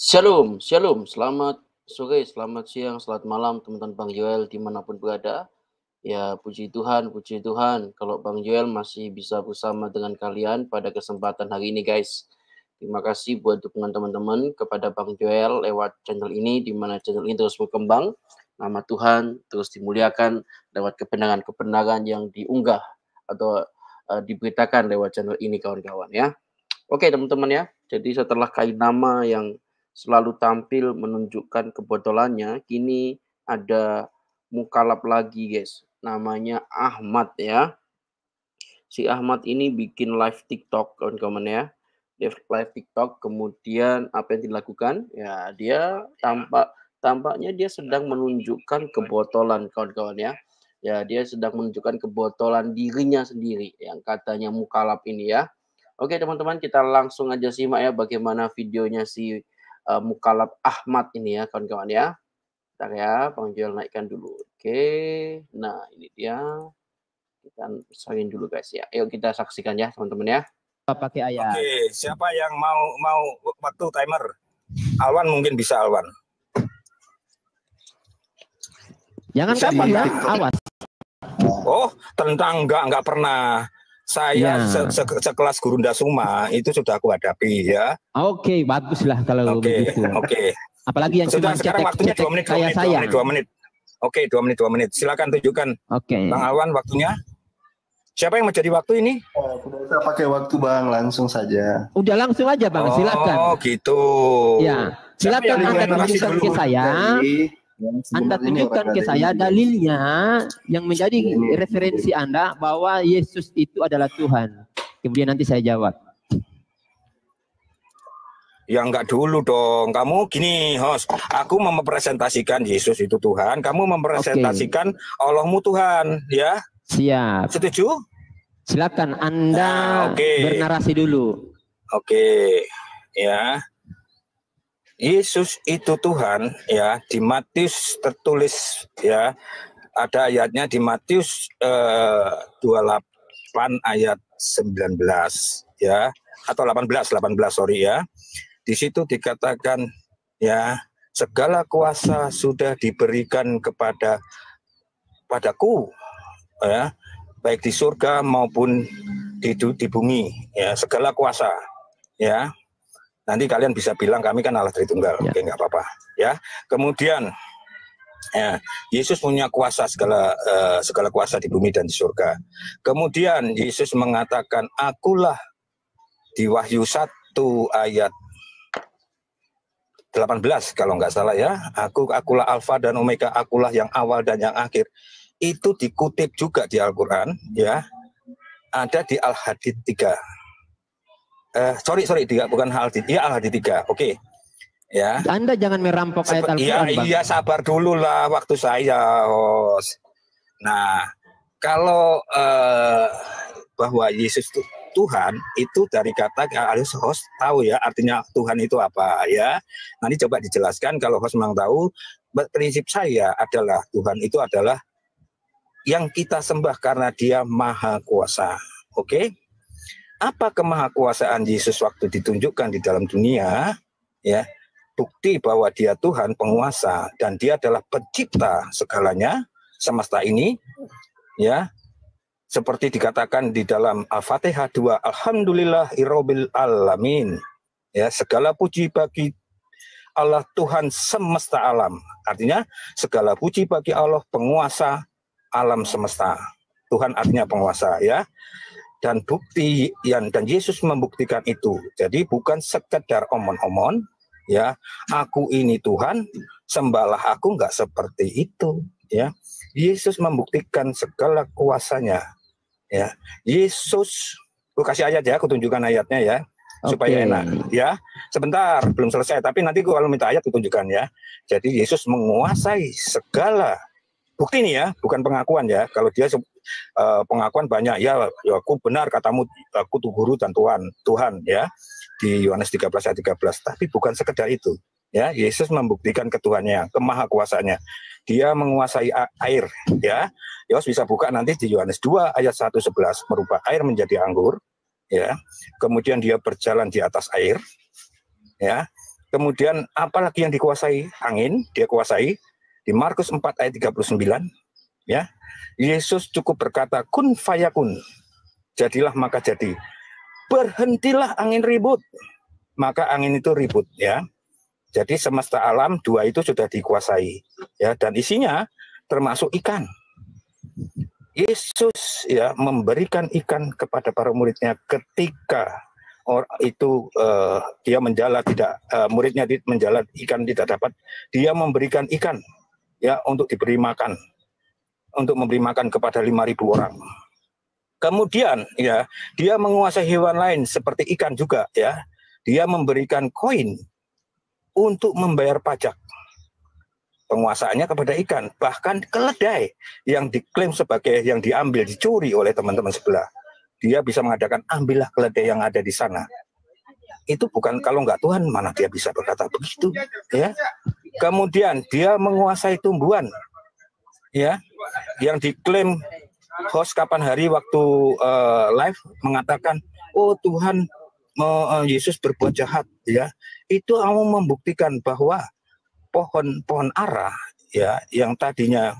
Shalom, shalom. Selamat sore, selamat siang, selamat malam teman-teman Bang Joel dimanapun berada. Ya puji Tuhan, puji Tuhan. Kalau Bang Joel masih bisa bersama dengan kalian pada kesempatan hari ini guys. Terima kasih buat dukungan teman-teman kepada Bang Joel lewat channel ini, di mana channel ini terus berkembang. Nama Tuhan terus dimuliakan lewat kebenaran-kebenaran yang diunggah atau diberitakan lewat channel ini kawan-kawan ya. Oke teman-teman ya, jadi setelah kain nama yang selalu tampil menunjukkan kebodolannya, kini ada mukalab lagi guys, namanya Ahmad ya. Si Ahmad ini bikin live TikTok kawan-kawan ya. Live TikTok, kemudian apa yang dilakukan? Ya dia tampaknya dia sedang menunjukkan kebotolan kawan-kawan ya. Ya dia sedang menunjukkan kebotolan dirinya sendiri yang katanya mukalab ini ya. Oke teman-teman, kita langsung aja simak ya bagaimana videonya si Mukalab Ahmad ini ya kawan-kawan ya. Bentar ya, Bang Joel naikkan dulu. Oke, nah ini dia. Kita saring dulu guys ya. Ayo kita saksikan ya teman-teman ya. Pakai ayat. Oke, siapa yang mau waktu timer? Alwan mungkin bisa Alwan. Jangan kapan ya, awas. Oh, tentang enggak pernah. Saya sekelas Gurunda Suma itu sudah aku hadapi ya. Oke, baguslah kalau begitu. Oke. Apalagi yang sudah sekarang waktunya 2 menit, 2 menit. Oke, 2 menit. Silakan tunjukkan. Oke. Bang Alwan waktunya. Siapa yang menjadi waktu ini? Tidak usah pakai waktu Bang, langsung saja. Udah langsung aja Bang, silakan. Oh gitu. Ya, silakan Anda tunjukkan ke saya. Anda tunjukkan ke saya dalilnya yang menjadi referensi Anda bahwa Yesus itu adalah Tuhan. Kemudian nanti saya jawab. Ya enggak dulu dong. Kamu gini, host. Aku mempresentasikan Yesus itu Tuhan. Kamu mempresentasikan Allahmu Tuhan, ya? Siap. Setuju? Silakan Anda bernarasi dulu. Oke. Ya. Yesus itu Tuhan, ya. Di Matius tertulis, ya. Ada ayatnya di Matius 28 ayat 19, ya. Atau 18 sorry ya. Di situ dikatakan ya segala kuasa sudah diberikan padaku ya baik di surga maupun di bumi ya segala kuasa ya. Nanti kalian bisa bilang kami kan Allah Tritunggal. Ya. Oke nggak apa-apa ya. Kemudian ya Yesus punya kuasa segala kuasa di bumi dan di surga. Kemudian Yesus mengatakan akulah di Wahyu 1 ayat 18 kalau nggak salah ya, akulah Alfa dan Omega, akulah yang awal dan yang akhir. Itu dikutip juga di Al-Quran ya, ada di Al-Hadid 3. Sorry, bukan Al-Hadid, ya Al-Hadid 3, oke. Ya. Anda jangan merampok ayat Al-Quran. Iya, sabar dulu lah waktu saya, host. Nah, kalau bahwa Yesus itu Tuhan itu dari kata harus host tahu ya artinya Tuhan itu apa ya. Nanti coba dijelaskan kalau host memang tahu. Prinsip saya adalah Tuhan itu adalah yang kita sembah karena Dia Maha Kuasa. Oke? Apa kemahakuasaan Yesus waktu ditunjukkan di dalam dunia? Ya, bukti bahwa Dia Tuhan penguasa dan Dia adalah pencipta segalanya semesta ini. Ya. Seperti dikatakan di dalam Al-Fatihah 2, Alhamdulillahirabbil alamin. Ya, segala puji bagi Allah Tuhan semesta alam. Artinya segala puji bagi Allah penguasa alam semesta. Tuhan artinya penguasa ya. Dan bukti dan Yesus membuktikan itu. Jadi bukan sekedar omon-omon ya. Aku ini Tuhan, sembahlah aku, enggak seperti itu ya. Yesus membuktikan segala kuasanya. Ya, Yesus, aku kasih ayat ya, aku tunjukkan ayatnya ya, supaya enak ya. Sebentar, belum selesai, tapi nanti kalau minta ayat ditunjukkan ya. Jadi Yesus menguasai segala bukti ini ya, bukan pengakuan ya. Kalau dia pengakuan banyak ya, aku benar katamu, aku tuh guru dan Tuhan ya. Di Yohanes 13 ayat 13, tapi bukan sekedar itu. Ya, Yesus membuktikan ketuhannya, kemahakuasaannya. Dia menguasai air ya. Yos bisa buka nanti di Yohanes 2 ayat 1-11, merubah air menjadi anggur ya. Kemudian dia berjalan di atas air ya. Kemudian apalagi yang dikuasai? Angin, dia kuasai. Di Markus 4 ayat 39, ya. Yesus cukup berkata, kun fayakun. Jadilah maka jadi. Berhentilah angin ribut. Maka angin itu ribut, ya. Jadi semesta alam dua itu sudah dikuasai, ya, dan isinya termasuk ikan. Yesus ya memberikan ikan kepada para muridnya ketika dia menjala muridnya menjala ikan tidak dapat, dia memberikan ikan ya untuk diberi makan, untuk memberi makan kepada 5.000 orang. Kemudian ya dia menguasai hewan lain seperti ikan juga ya, dia memberikan koin untuk membayar pajak. Penguasaannya kepada ikan, bahkan keledai yang diklaim sebagai yang diambil, dicuri oleh teman-teman sebelah. Dia bisa mengadakan, ambillah keledai yang ada di sana. Itu bukan, kalau nggak Tuhan, mana dia bisa berkata begitu, ya. Kemudian dia menguasai tumbuhan, ya, yang diklaim host kapan hari waktu live mengatakan, oh Tuhan, Yesus berbuat jahat, ya. Itu mau membuktikan bahwa pohon ara ya yang tadinya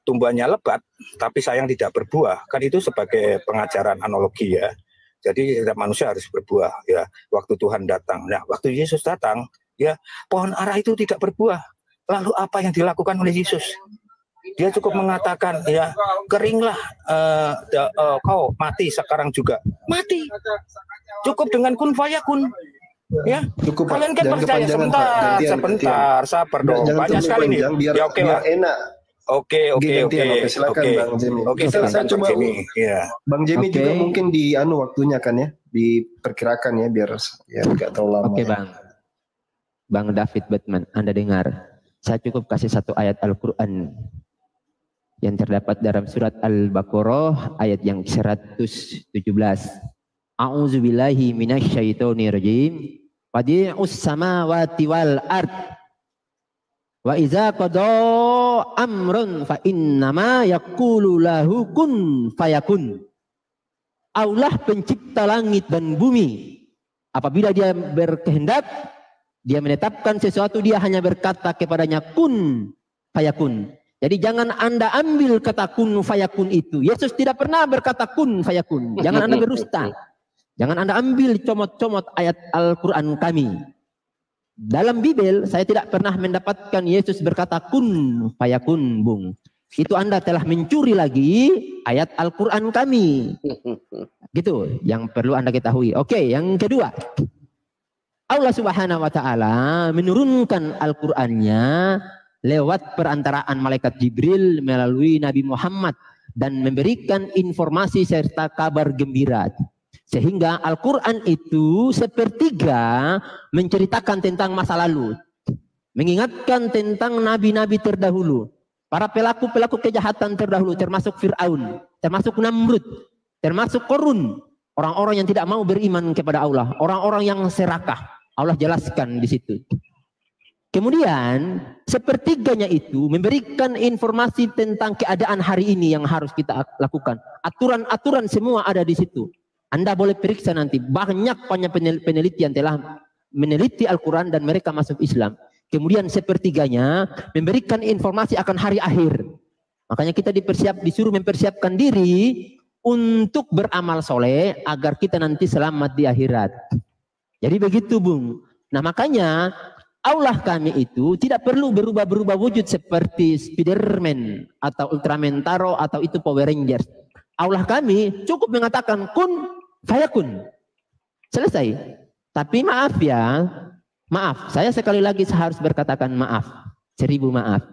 tumbuhannya lebat tapi sayang tidak berbuah, kan itu sebagai pengajaran analogi ya. Jadi manusia harus berbuah ya waktu Tuhan datang. Nah, waktu Yesus datang ya pohon ara itu tidak berbuah. Lalu apa yang dilakukan oleh Yesus? Dia cukup mengatakan ya keringlah, kau mati sekarang juga. Mati. Cukup dengan kun fayakun. Ya, cukup. Kalian kan percaya sebentar, sabar dong. Banyak sekali nih. Ya oke lah. Enak. Oke. Silakan Bang Jimmy. Oke, saya coba ya. Bang Jimmy juga mungkin di waktunya kan ya, diperkirakan ya biar ya enggak terlalu lama. Oke, Bang. Bang David Batman, Anda dengar. Saya cukup kasih satu ayat Al-Qur'an yang terdapat dalam surat Al-Baqarah ayat yang 117. A'udzubillahi minasyaitonirrajim. Badi'us samawati wal ard. Wa iza qada amrun fa innama yaqulu lahu kun fayakun. Allah pencipta langit dan bumi. Apabila dia berkehendak, dia menetapkan sesuatu, dia hanya berkata kepadanya kun fayakun. Jadi jangan Anda ambil kata kun fayakun itu. Yesus tidak pernah berkata kun fayakun. Jangan Anda berdusta. Jangan Anda ambil comot-comot ayat Al-Quran kami. Dalam Bibel, saya tidak pernah mendapatkan Yesus berkata kun fayakun, Bung. Itu Anda telah mencuri lagi ayat Al-Quran kami. Gitu, yang perlu Anda ketahui. Oke, yang kedua. Allah Subhanahu wa Ta'ala menurunkan Al-Qurannya lewat perantaraan malaikat Jibril melalui Nabi Muhammad dan memberikan informasi serta kabar gembira. Sehingga Al-Quran itu sepertiga menceritakan tentang masa lalu. Mengingatkan tentang nabi-nabi terdahulu. Para pelaku-pelaku kejahatan terdahulu termasuk Fir'aun, termasuk Namrud, termasuk Korun. Orang-orang yang tidak mau beriman kepada Allah. Orang-orang yang serakah. Allah jelaskan di situ. Kemudian sepertiganya itu memberikan informasi tentang keadaan hari ini yang harus kita lakukan. Aturan-aturan semua ada di situ. Anda boleh periksa nanti, banyak peneliti yang telah meneliti Al-Quran dan mereka masuk Islam. Kemudian sepertiganya memberikan informasi akan hari akhir. Makanya kita disuruh mempersiapkan diri untuk beramal soleh agar kita nanti selamat di akhirat. Jadi begitu, Bung. Nah makanya Allah kami itu tidak perlu berubah-berubah wujud seperti Spiderman atau Ultraman Taro atau itu Power Rangers. Allah kami cukup mengatakan kun fayakun. Selesai. Tapi maaf ya. Maaf. Saya sekali lagi harus berkatakan maaf. 1000 maaf.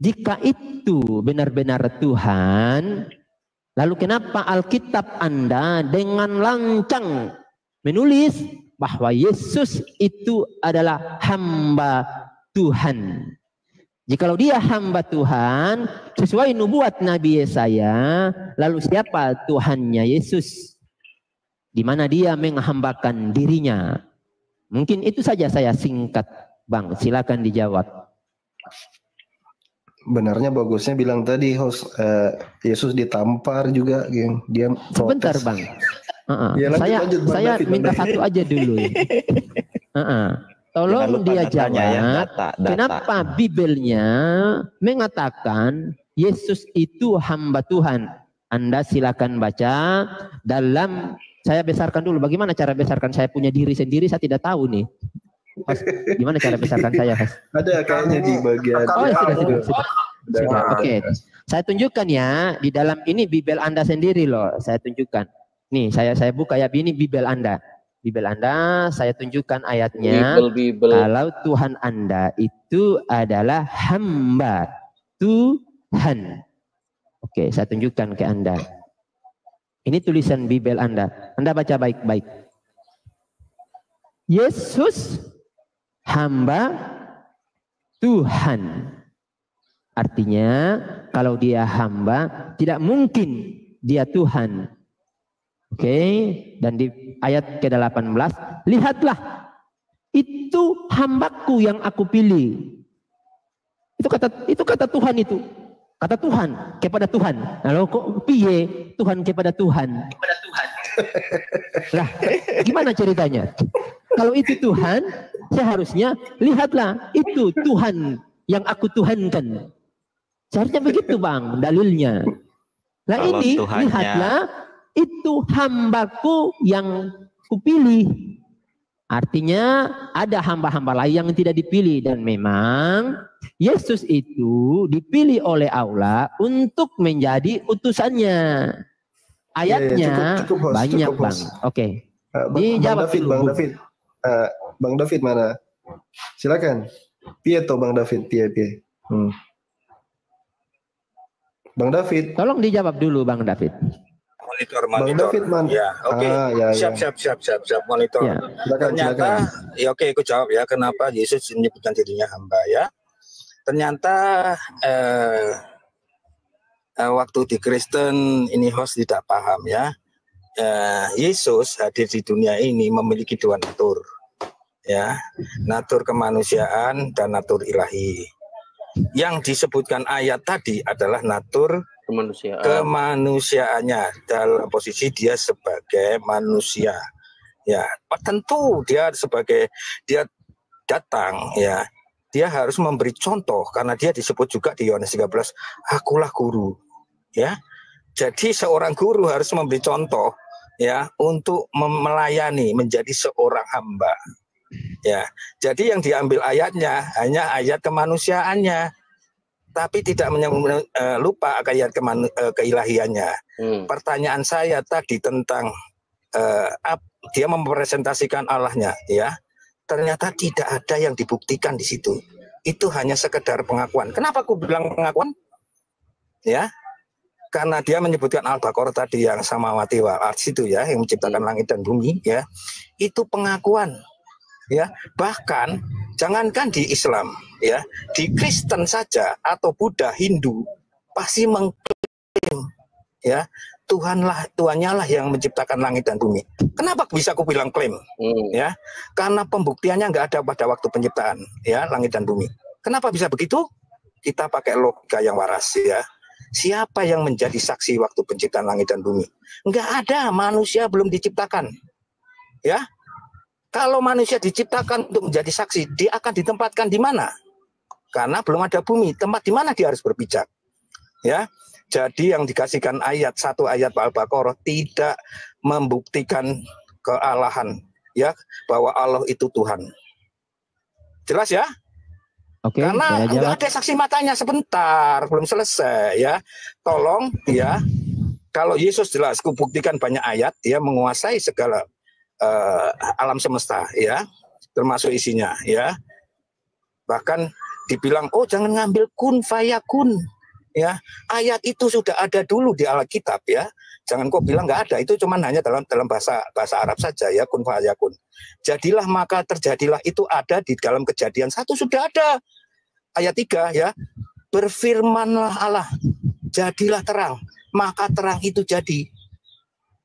Jika itu benar-benar Tuhan, lalu kenapa Alkitab Anda dengan lancang menulis bahwa Yesus itu adalah hamba Tuhan? Jikalau dia hamba Tuhan, sesuai nubuat Nabi Yesaya, lalu siapa Tuhannya Yesus? Di mana dia menghambakan dirinya? Mungkin itu saja saya singkat, Bang. Silakan dijawab. Benarnya bagusnya bilang tadi host Yesus ditampar juga, dia protes. Sebentar, Bang. Ya, lanjut, Bang Saya David, minta Bang satu aja dulu. Tolong dia jawab, kenapa Bibelnya mengatakan Yesus itu hamba Tuhan? Anda silakan baca dalam, saya besarkan dulu. Bagaimana cara besarkan? Saya punya diri sendiri, saya tidak tahu nih. Mas, gimana cara besarkan saya, Mas? Ada kayaknya di bagian. Oh, sudah. Oke. Saya tunjukkan ya, di dalam ini Bibel Anda sendiri loh, saya tunjukkan. Nih, saya buka ya, ini Bibel Anda. Bibel Anda, saya tunjukkan ayatnya. Bibel. Kalau Tuhan Anda itu adalah hamba Tuhan. Oke, saya tunjukkan ke Anda. Ini tulisan Bibel Anda. Anda baca baik-baik. Yesus hamba Tuhan. Artinya kalau dia hamba tidak mungkin dia Tuhan. Oke, dan di ayat ke-18, lihatlah itu hambaku yang aku pilih. Itu kata Tuhan itu. Kata Tuhan kepada Tuhan. Lalu kok piye Tuhan kepada Tuhan? Lah, gimana ceritanya? Kalau itu Tuhan, seharusnya lihatlah itu Tuhan yang aku tuhankan. Seharusnya begitu, Bang, dalilnya. Nah, kalau ini Tuhannya, lihatlah itu hambaku yang kupilih. Artinya ada hamba-hamba lain yang tidak dipilih, dan memang Yesus itu dipilih oleh Allah untuk menjadi utusannya. Ayatnya cukup, banyak, Bang. Oke. Dijawab Bang David mana? Silakan. Piye to Bang David? Piye. Bang David. Tolong dijawab dulu Bang David. Monitor. Bang David man. Ya, oke. Siap monitor. Ya. Ternyata ya oke, aku jawab ya, kenapa Yesus menyebutkan dirinya hamba ya. Ternyata waktu di Kristen ini host tidak paham ya. Yesus hadir di dunia ini memiliki dua natur. Ya, natur kemanusiaan dan natur ilahi. Yang disebutkan ayat tadi adalah natur kemanusiaannya, dalam posisi dia sebagai manusia. Ya, tentu dia datang ya. Dia harus memberi contoh karena dia disebut juga di Yohanes 13, akulah guru. Ya. Jadi seorang guru harus memberi contoh ya untuk melayani, menjadi seorang hamba. Ya, jadi yang diambil ayatnya hanya ayat kemanusiaannya, tapi tidak lupa ayat keilahiannya. Pertanyaan saya tadi tentang dia mempresentasikan Allahnya, ya, ternyata tidak ada yang dibuktikan di situ. Itu hanya sekedar pengakuan. Kenapa aku bilang pengakuan? Ya, karena dia menyebutkan Al-Baqarah tadi yang samawati wal ardh itu ya, yang menciptakan langit dan bumi, ya, itu pengakuan. Ya, bahkan jangankan di Islam ya, di Kristen saja atau Buddha, Hindu pasti mengklaim ya Tuhannya lah yang menciptakan langit dan bumi. Kenapa bisa aku bilang klaim? Ya, karena pembuktiannya nggak ada pada waktu penciptaan ya langit dan bumi. Kenapa bisa begitu? Kita pakai logika yang waras ya. Siapa yang menjadi saksi waktu penciptaan langit dan bumi? Nggak ada, manusia belum diciptakan. Ya. Kalau manusia diciptakan untuk menjadi saksi, dia akan ditempatkan di mana? Karena belum ada bumi, tempat di mana dia harus berpijak. Ya, jadi yang dikasihkan satu ayat Al-Baqarah tidak membuktikan kealahan, ya, bahwa Allah itu Tuhan. Jelas ya? Oke. Karena nggak ada saksi matanya, sebentar, belum selesai ya. Tolong ya, kalau Yesus jelas, kubuktikan banyak ayat, dia menguasai segala alam semesta ya, termasuk isinya ya. Bahkan dibilang jangan ngambil kun fayakun ya, ayat itu sudah ada dulu di Alkitab ya, jangan kok bilang nggak ada, itu cuman hanya dalam bahasa Arab saja ya, kun fayakun, jadilah maka terjadilah, itu ada di dalam Kejadian 1 sudah ada ayat 3 ya, berfirmanlah Allah, jadilah terang, maka terang itu jadi.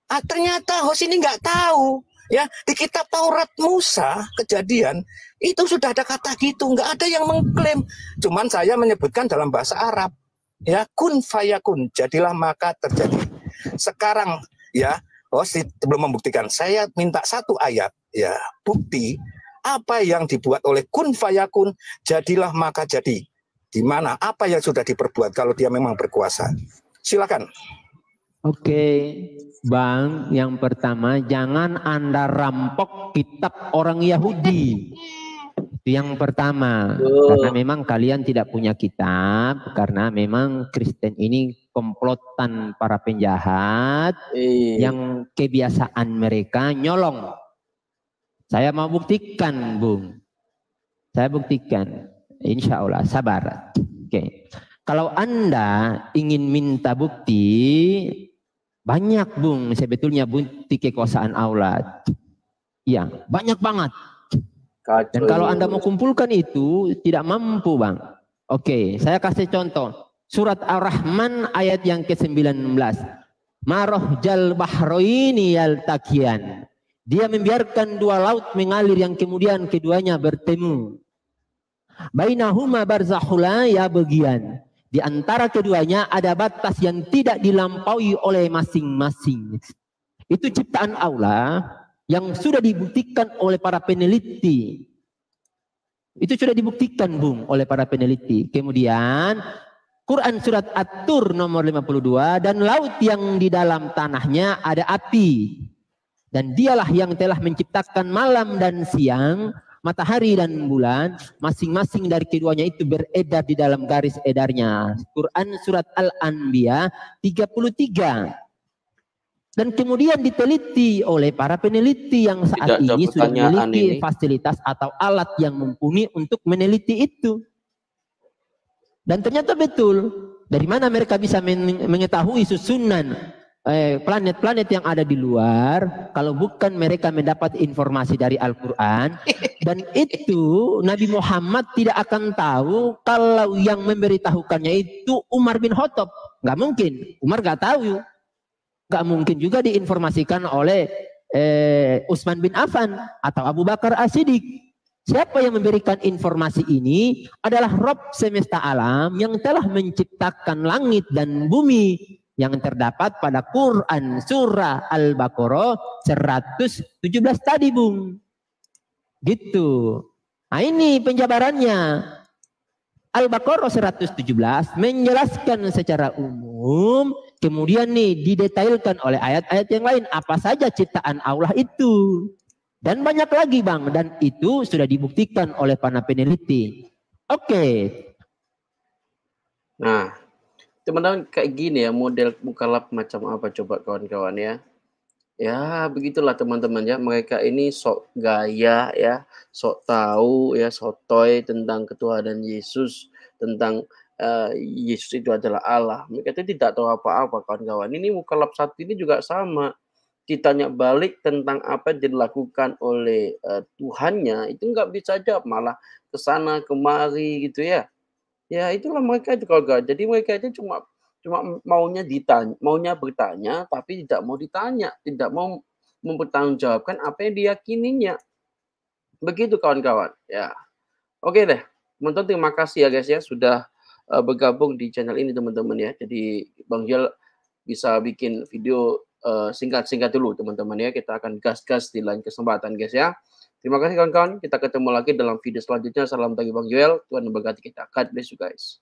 Ternyata host ini nggak tahu. Ya, di kitab Taurat Musa, Kejadian, itu sudah ada kata gitu, nggak ada yang mengklaim. Cuman saya menyebutkan dalam bahasa Arab, ya, kun fayakun, jadilah maka terjadi. Sekarang, ya, belum membuktikan. Saya minta satu ayat, ya, bukti apa yang dibuat oleh kun fayakun, jadilah maka jadi. Di mana apa yang sudah diperbuat kalau dia memang berkuasa. Silakan. Oke, Bang, yang pertama jangan Anda rampok kitab orang Yahudi. Itu yang pertama. Karena memang kalian tidak punya kitab, karena memang Kristen ini komplotan para penjahat yang kebiasaan mereka nyolong. Saya mau buktikan, Bung. Saya buktikan. Insya Allah, sabar. Oke. Kalau Anda ingin minta bukti, banyak, Bung, sebetulnya bukti kekuasaan Allah. Ya, banyak banget. Dan kalau Anda mau kumpulkan itu, tidak mampu, Bang. Oke, saya kasih contoh. Surat Ar-Rahman ayat yang ke-19. Marahjal bahroini yaltaqiyan. Dia membiarkan dua laut mengalir yang kemudian keduanya bertemu. Bainahuma barzakhula ya bagian. Di antara keduanya ada batas yang tidak dilampaui oleh masing-masing. Itu ciptaan Allah yang sudah dibuktikan oleh para peneliti. Itu sudah dibuktikan, Bung, oleh para peneliti. Kemudian Quran surat At-Tur nomor 52, dan laut yang di dalam tanahnya ada api. Dan dialah yang telah menciptakan malam dan siang, matahari dan bulan, masing-masing dari keduanya itu beredar di dalam garis edarnya. Quran surat Al-Anbiya 33. Dan kemudian diteliti oleh para peneliti yang saat ini sudah memiliki fasilitas atau alat yang mumpuni untuk meneliti itu. Dan ternyata betul. Dari mana mereka bisa mengetahui susunan planet-planet yang ada di luar kalau bukan mereka mendapat informasi dari Al-Quran. Dan itu Nabi Muhammad tidak akan tahu kalau yang memberitahukannya itu Umar bin Khattab. Nggak mungkin, Umar nggak tahu. Nggak mungkin juga diinformasikan oleh Utsman bin Affan atau Abu Bakar As-Siddiq. Siapa yang memberikan informasi ini adalah Rabb semesta alam yang telah menciptakan langit dan bumi, yang terdapat pada Quran surah Al-Baqarah 117 tadi, Bung. Gitu. Nah, ini penjabarannya. Al-Baqarah 117 menjelaskan secara umum, kemudian nih didetailkan oleh ayat-ayat yang lain apa saja ciptaan Allah itu. Dan banyak lagi, Bang, dan itu sudah dibuktikan oleh para peneliti. Oke. Nah, teman-teman, kayak gini ya model mukallaf macam apa coba kawan-kawan ya. Ya begitulah teman-teman ya, mereka ini sok gaya ya, sok tahu ya, sotoy tentang ketuhanan Yesus, tentang Yesus itu adalah Allah. Mereka itu tidak tahu apa-apa kawan-kawan. Ini mukallaf saat ini juga sama. Ditanya balik tentang apa yang dilakukan oleh Tuhannya, itu nggak bisa jawab, malah kesana kemari gitu ya. Ya itulah mereka itu kalau jadi mereka itu cuma maunya bertanya, tapi tidak mau ditanya, tidak mau mempertanggungjawabkan apa yang diyakininya. Begitu kawan-kawan. Ya, oke deh, teman-teman, terima kasih ya guys ya sudah bergabung di channel ini teman-teman ya. Jadi Bang Joel bisa bikin video singkat-singkat dulu teman-teman ya. Kita akan gas-gas di lain kesempatan guys ya. Terima kasih kawan-kawan. Kita ketemu lagi dalam video selanjutnya. Salam bagi Bang Joel. Tuhan memberkati kita. God bless you guys.